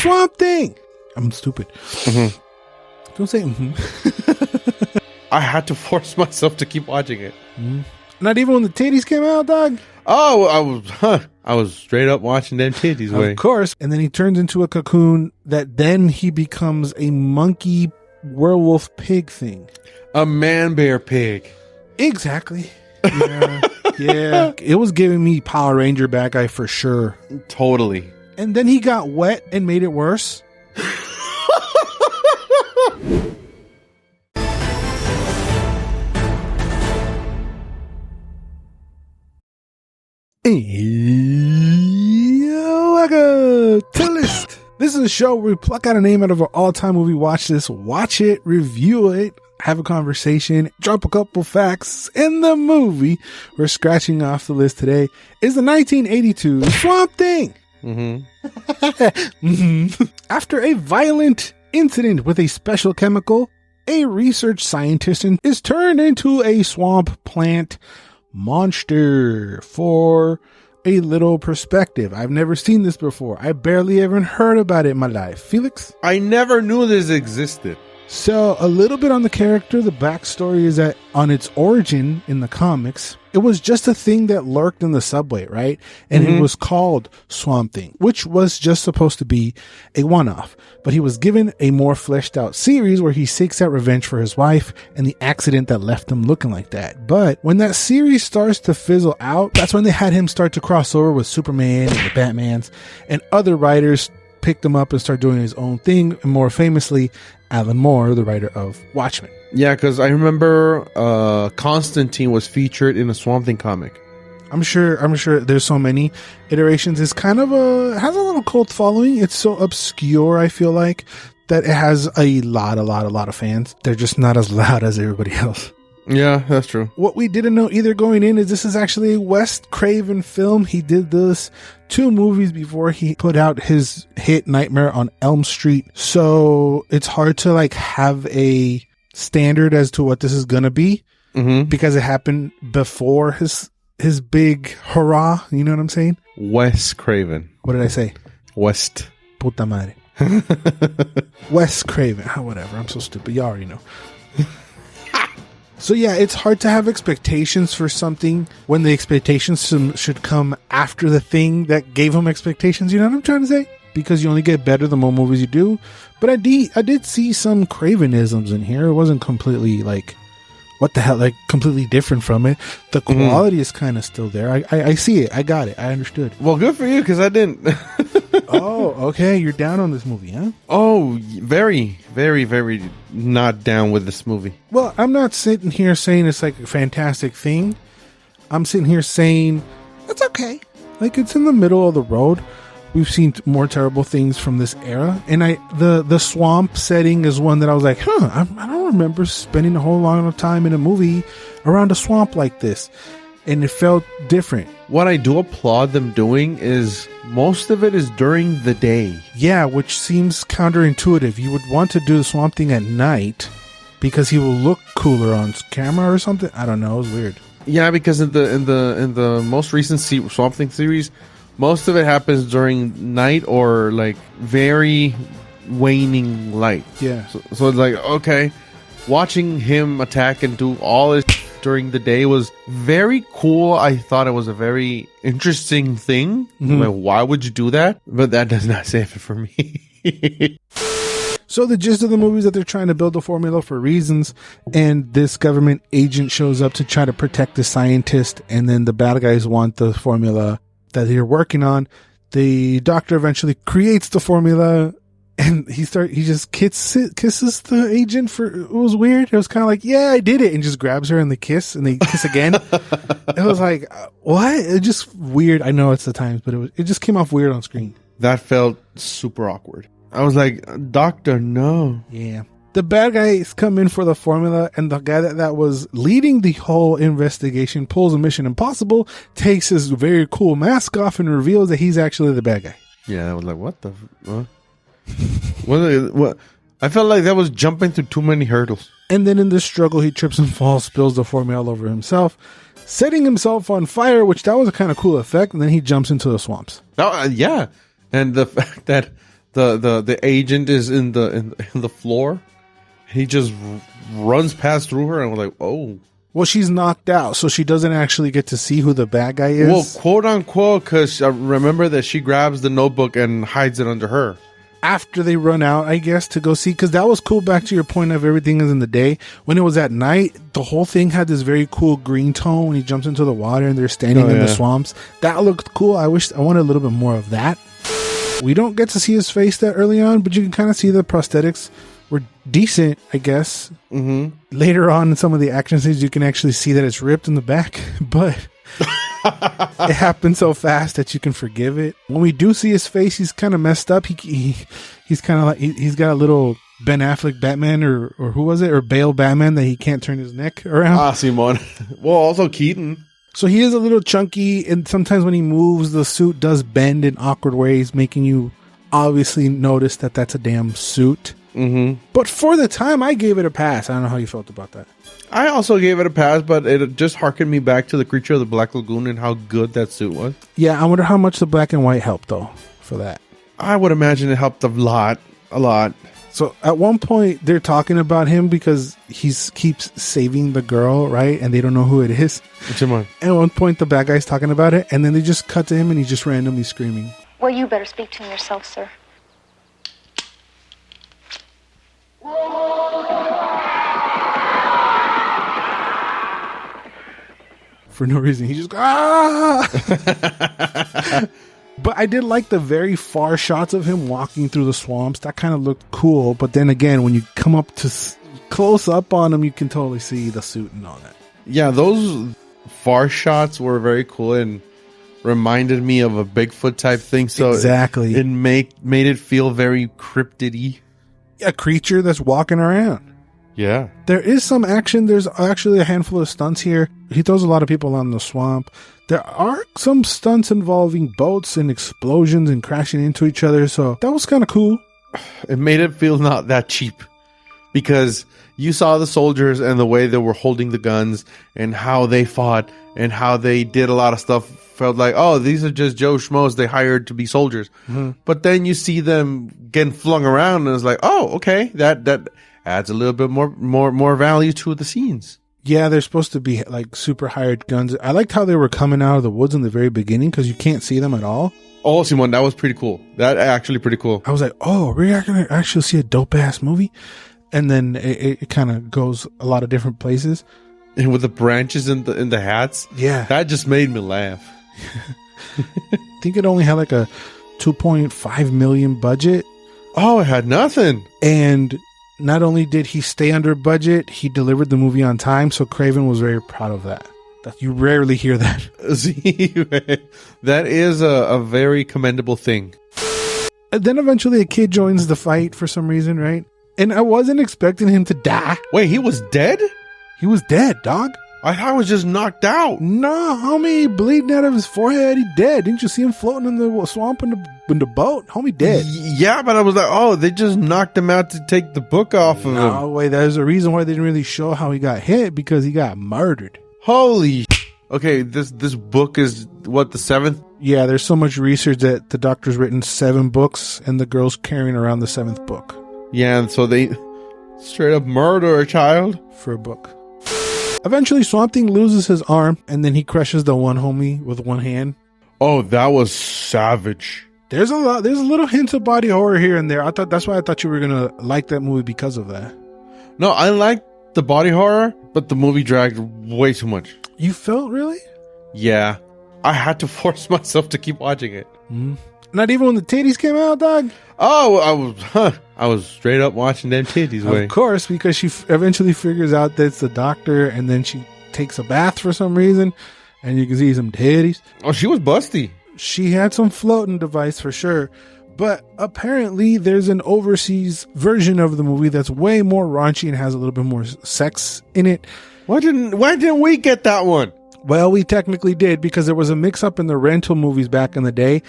Swamp Thing. I'm stupid. Mm-hmm. Don't say mm-hmm. I had to force myself to keep watching it. Mm-hmm. Not even when the titties came out, dog? Oh, I was straight up watching them titties. Of course. And then he turns into a cocoon that then he becomes a monkey werewolf pig thing. A ManBearPig. Exactly. Yeah. Yeah. It was giving me Power Ranger bad guy for sure. Totally. And then he got wet and made it worse. Welcome to the list. This is a show where we pluck out a name out of an all-time movie, watch it, review it, have a conversation, drop a couple facts in the movie. We're scratching off the list today is the 1982 Swamp Thing. Mm-hmm. Mm-hmm. After a violent incident with a special chemical, a research scientist is turned into a swamp plant monster. For a little perspective, I've never seen this before. I barely even heard about it in my life. Felix? I never knew this existed. So a little bit on the character. The backstory is that on its origin in the comics, it was just a thing that lurked in the subway, right? And It was called Swamp Thing, which was just supposed to be a one-off. But he was given a more fleshed out series where he seeks out revenge for his wife and the accident that left him looking like that. But when that series starts to fizzle out, that's when they had him start to cross over with Superman and the Batmans, and other writers picked him up and start doing his own thing. And more famously, Alan Moore, the writer of Watchmen. Yeah, because I remember Constantine was featured in a Swamp Thing comic. I'm sure there's so many iterations. It's kind of has a little cult following. It's so obscure, I feel like, that it has a lot of fans. They're just not as loud as everybody else. Yeah, that's true. What we didn't know either going in is this is actually a Wes Craven film. He did this 2 movies before he put out his hit Nightmare on Elm Street. So it's hard to like have a standard as to what this is going to be because it happened before his big hurrah. You know what I'm saying? Wes Craven. What did I say? West. Puta madre. Wes Craven. Whatever. I'm so stupid. You already know. So yeah, it's hard to have expectations for something when the expectations should come after the thing that gave him expectations. You know what I'm trying to say? Because you only get better the more movies you do. But I did see some Cravenisms in here. It wasn't completely like, what the hell, like completely different from it. The quality is kind of still there. I see it. I got it. I understood. Well, good for you, because I didn't. Oh, okay. You're down on this movie, huh? Oh, very, very, very not down with this movie. Well, I'm not sitting here saying it's like a fantastic thing. I'm sitting here saying it's okay. Like, it's in the middle of the road. We've seen more terrible things from this era. And the swamp setting is one that I was like, I don't remember spending a whole lot of time in a movie around a swamp like this. And it felt different. What I do applaud them doing is most of it is during the day. Yeah, which seems counterintuitive. You would want to do the Swamp Thing at night because he will look cooler on camera or something. I don't know. It was weird. Yeah, because in the most recent Swamp Thing series, most of it happens during night or like very waning light. Yeah. So it's like, okay, watching him attack and do all his during the day was very cool. I thought it was a very interesting thing. Like, why would you do that? But that does not save it for me. So the gist of the movie is that they're trying to build a formula for reasons, and this government agent shows up to try to protect the scientist, and then the bad guys want the formula that they're working on. The doctor eventually creates the formula, and he just kisses the agent. It was weird. It was kind of like, yeah, I did it, and just grabs her and they kiss again. It was like, what? It just weird. I know it's the times, but it just came off weird on screen. That felt super awkward. I was like, doctor, no. Yeah. The bad guys come in for the formula, and the guy that was leading the whole investigation pulls a Mission Impossible, takes his very cool mask off, and reveals that he's actually the bad guy. Yeah, I was like, what the... What? I felt like that was jumping through too many hurdles. And then in this struggle, he trips and falls, spills the formula all over himself, setting himself on fire, which that was a kind of cool effect. And then he jumps into the swamps. Oh, yeah. And the fact that the agent is in the floor. He just runs past through her, and we're like, oh. Well, she's knocked out, so she doesn't actually get to see who the bad guy is. Well, quote unquote, because I remember that she grabs the notebook and hides it under her. After they run out, I guess, to go see, because that was cool. Back to your point of everything is in the day. When it was at night, the whole thing had this very cool green tone when he jumps into the water and they're standing in the swamps. That looked cool. I wanted a little bit more of that. We don't get to see his face that early on, but you can kind of see the prosthetics were decent, I guess. Mm-hmm. Later on in some of the action scenes, you can actually see that it's ripped in the back, but it happened so fast that you can forgive it. When we do see his face, he's kind of messed up. He's kind of like he's got a little Ben Affleck Batman or who was it, or Bale Batman, that he can't turn his neck around. Simon. Well, also Keaton. So he is a little chunky, and sometimes when he moves, the suit does bend in awkward ways, making you obviously notice that that's a damn suit. Mm-hmm. But for the time, I gave it a pass. I don't know how you felt about that. I also gave it a pass, but it just harkened me back to the Creature of the Black Lagoon and how good that suit was. Yeah, I wonder how much the black and white helped, though, for that. I would imagine it helped a lot. So at one point, they're talking about him because he keeps saving the girl, right? And they don't know who it is. Which one? At one point, the bad guy's talking about it, and then they just cut to him, and he's just randomly screaming. Well, you better speak to him yourself, sir. For no reason. He just goes, ah! But I did like the very far shots of him walking through the swamps. That kind of looked cool. But then again, when you come up to close up on him, you can totally see the suit and all that. Yeah, those far shots were very cool and reminded me of a Bigfoot type thing. So exactly. It made it feel very cryptid-y. A creature that's walking around. Yeah. There is some action. There's actually a handful of stunts here. He throws a lot of people on the swamp. There are some stunts involving boats and explosions and crashing into each other. So that was kind of cool. It made it feel not that cheap because you saw the soldiers and the way they were holding the guns and how they fought and how they did a lot of stuff. Felt like, oh, these are just Joe Schmoes they hired to be soldiers. Mm-hmm. But then you see them getting flung around and it's like, oh, okay, that adds a little bit more value to the scenes. Yeah, they're supposed to be like super hired guns. I liked how they were coming out of the woods in the very beginning because you can't see them at all. Oh, Simon, that was pretty cool. That actually pretty cool. I was like, oh, we're going to actually see a dope ass movie. And then it kind of goes a lot of different places. And with the branches in the hats. Yeah. That just made me laugh. I think it only had like a 2.5 million budget. Oh, it had nothing. And not only did he stay under budget, he delivered the movie on time. So Craven was very proud of that. You rarely hear that. See, that is a very commendable thing. And then eventually a kid joins the fight for some reason, right? And I wasn't expecting him to die. Wait, he was dead? He was dead, dog. I thought he was just knocked out. No, homie, bleeding out of his forehead. He dead. Didn't you see him floating in the swamp in the boat? Homie dead. Yeah, but I was like, oh, they just knocked him out to take the book off of him. No, wait, there's a reason why they didn't really show how he got hit, because he got murdered. Holy okay, this book is, what, the 7th? Yeah, there's so much research that the doctor's written 7 books, and the girl's carrying around the 7th book. Yeah, and so they straight up murder a child for a book. Eventually, Swamp Thing loses his arm, and then he crushes the one homie with one hand. Oh, that was savage. There's a little hints of body horror here and there. That's why I thought you were gonna like that movie because of that. No, I liked the body horror, but the movie dragged way too much. You felt really? Yeah, I had to force myself to keep watching it. Mm-hmm. Not even when the titties came out, dog? Oh, I was straight up watching them titties. Of course, because she eventually figures out that it's the doctor, and then she takes a bath for some reason, and you can see some titties. Oh, she was busty. She had some floating device for sure. But apparently there's an overseas version of the movie that's way more raunchy and has a little bit more sex in it. Why didn't we get that one? Well, we technically did, because there was a mix-up in the rental movies back in the day,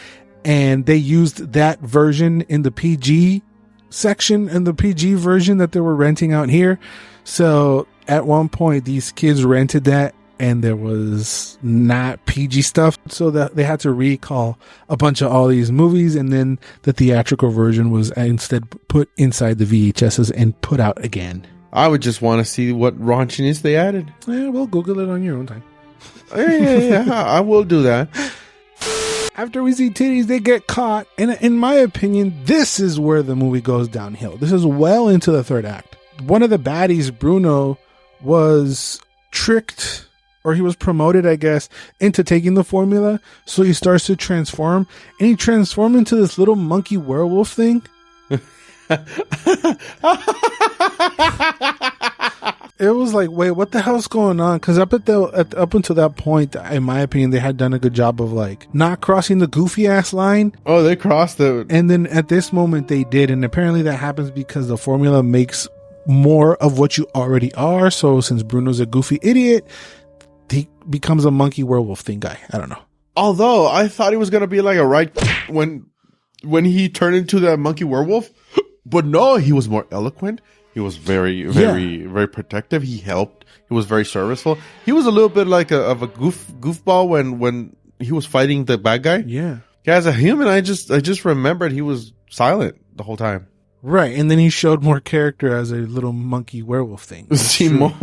and they used that version in the PG section and the PG version that they were renting out here. So at one point, these kids rented that and there was not PG stuff, so that they had to recall a bunch of all these movies, and then the theatrical version was instead put inside the VHSs and put out again. I would just want to see what raunchiness they added. Yeah, we'll Google it on your own time. Yeah, I will do that. After we see titties, they get caught, and in my opinion, this is where the movie goes downhill. This is well into the third act. One of the baddies, Bruno, was tricked, or he was promoted, I guess, into taking the formula, so he starts to transform, and he transformed into this little monkey werewolf thing. It was like, wait, what the hell's going on? Because up until that point, in my opinion, they had done a good job of like not crossing the goofy ass line. Oh, they crossed it. And then at this moment they did, and apparently that happens because the formula makes more of what you already are. So since Bruno's a goofy idiot, he becomes a monkey werewolf thing guy. I don't know. Although I thought he was gonna be like a right when he turned into that monkey werewolf, but no, he was more eloquent. He was very protective. He helped. He was very serviceful. He was a little bit like a goofball when he was fighting the bad guy. Yeah. As a human, I just remembered he was silent the whole time. Right, and then he showed more character as a little monkey werewolf thing. Simon.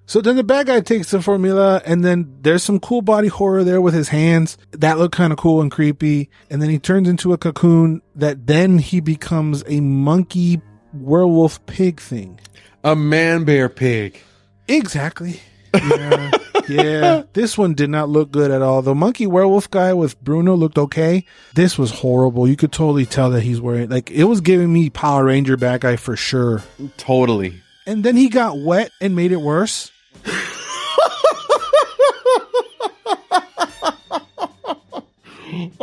So then the bad guy takes the formula, and then there's some cool body horror there with his hands. That looked kind of cool and creepy. And then he turns into a cocoon that then he becomes a monkey werewolf pig thing. A ManBearPig. Exactly. Yeah. Yeah. This one did not look good at all. The monkey werewolf guy with Bruno looked okay. This was horrible. You could totally tell that he's wearing, like, it was giving me Power Ranger bad guy for sure. Totally. And then he got wet and made it worse.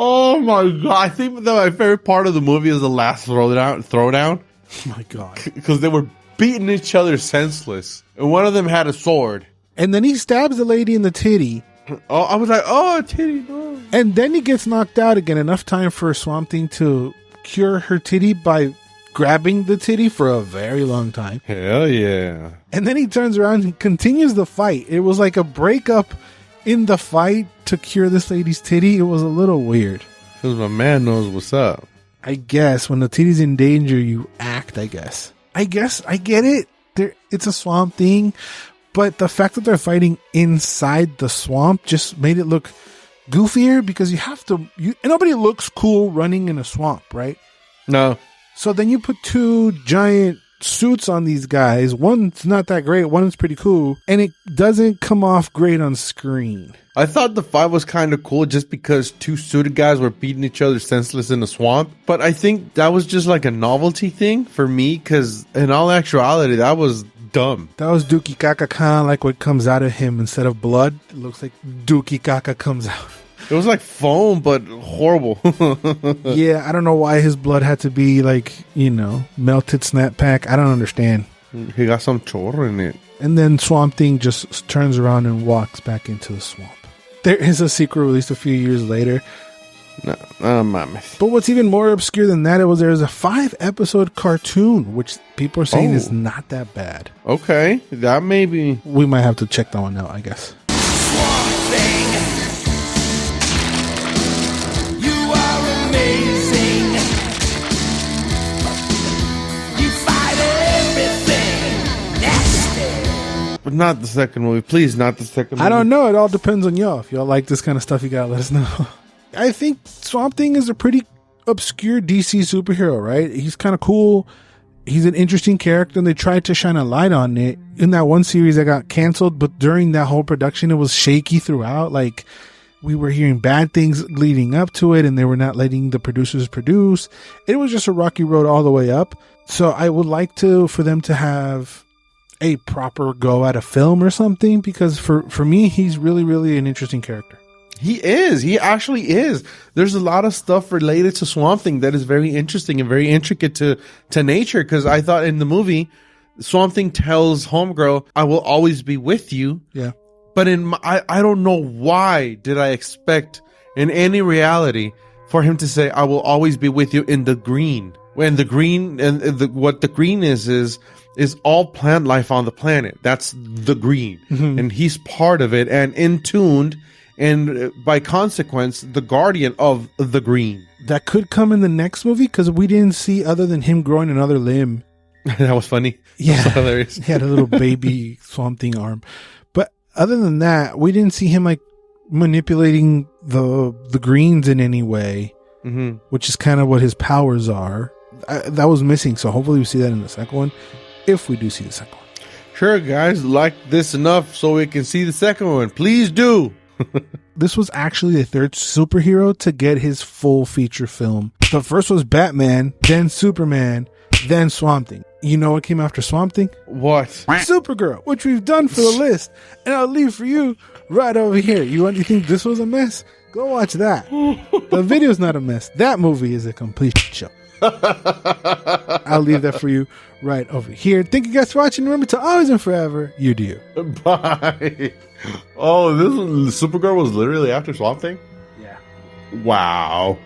Oh my god! I think that my favorite part of the movie is the last throwdown. Oh my god! Because they were beating each other senseless, and one of them had a sword. And then he stabs the lady in the titty. Oh, I was like, oh, titty, no. And then he gets knocked out again. Enough time for Swamp Thing to cure her titty by grabbing the titty for a very long time. Hell yeah. And then he turns around and continues the fight. It was like a breakup in the fight to cure this lady's titty. It was a little weird. Because my man knows what's up. I guess when the titty's in danger, you act, I guess. I get it. It's a swamp thing. But the fact that they're fighting inside the swamp just made it look goofier, because you have to... nobody looks cool running in a swamp, right? No. So then you put two giant suits on these guys. One's not that great. One's pretty cool. And it doesn't come off great on screen. I thought the fight was kind of cool just because two suited guys were beating each other senseless in the swamp. But I think that was just like a novelty thing for me, because in all actuality, that was dumb. That was Dookie Kaka Khan, like what comes out of him instead of blood. It looks like Dookie Kaka comes out. It was like foam, but horrible. Yeah, I don't know why his blood had to be like, melted snap pack. I don't understand. He got some chorro in it. And then Swamp Thing just turns around and walks back into the swamp. There is a sequel released a few years later. No, mames. But what's even more obscure than that, there's a 5-episode cartoon, which people are saying is not that bad. Okay, that may be... We might have to check that one out, I guess. Swamp Thing. You are amazing. You fight everything. Nasty. But not the second movie. Please, not the second movie. I don't know. It all depends on y'all. If y'all like this kind of stuff, you gotta let us know. I think Swamp Thing is a pretty obscure DC superhero, right? He's kind of cool. He's an interesting character, and they tried to shine a light on it. In that one series that got canceled, but during that whole production, it was shaky throughout. Like, we were hearing bad things leading up to it, and they were not letting the producers produce. It was just a rocky road all the way up. So I would like for them to have a proper go at a film or something, because for me, he's really, really an interesting character. He is. He actually is. There's a lot of stuff related to Swamp Thing that is very interesting and very intricate to nature. Because I thought in the movie, Swamp Thing tells Homegirl, "I will always be with you." Yeah. But I don't know why did I expect in any reality for him to say, "I will always be with you" in the green. When the green and what the green is all plant life on the planet. That's the green, and he's part of it and in tuned, and by consequence, the guardian of the green. That could come in the next movie because we didn't see other than him growing another limb. That was funny. Yeah, That was hilarious. He had a little baby Swamp Thing arm, but other than that, we didn't see him like manipulating the greens in any way, which is kind of what his powers are. That was missing, so hopefully we see that in the second one, if we do see the second one. Sure, guys, like this enough so we can see the second one. Please do. This was actually the third superhero to get his full feature film. The first was Batman, then Superman, then Swamp Thing. You know what came after Swamp Thing? What? Supergirl, which we've done for the list, and I'll leave for you right over here. You think this was a mess? Go watch that. The video's not a mess. That movie is a complete show. I'll leave that for you right over here. Thank you guys for watching. Remember to always and forever, you do you. Bye. Oh, Supergirl was literally after Swamp Thing? Yeah. Wow.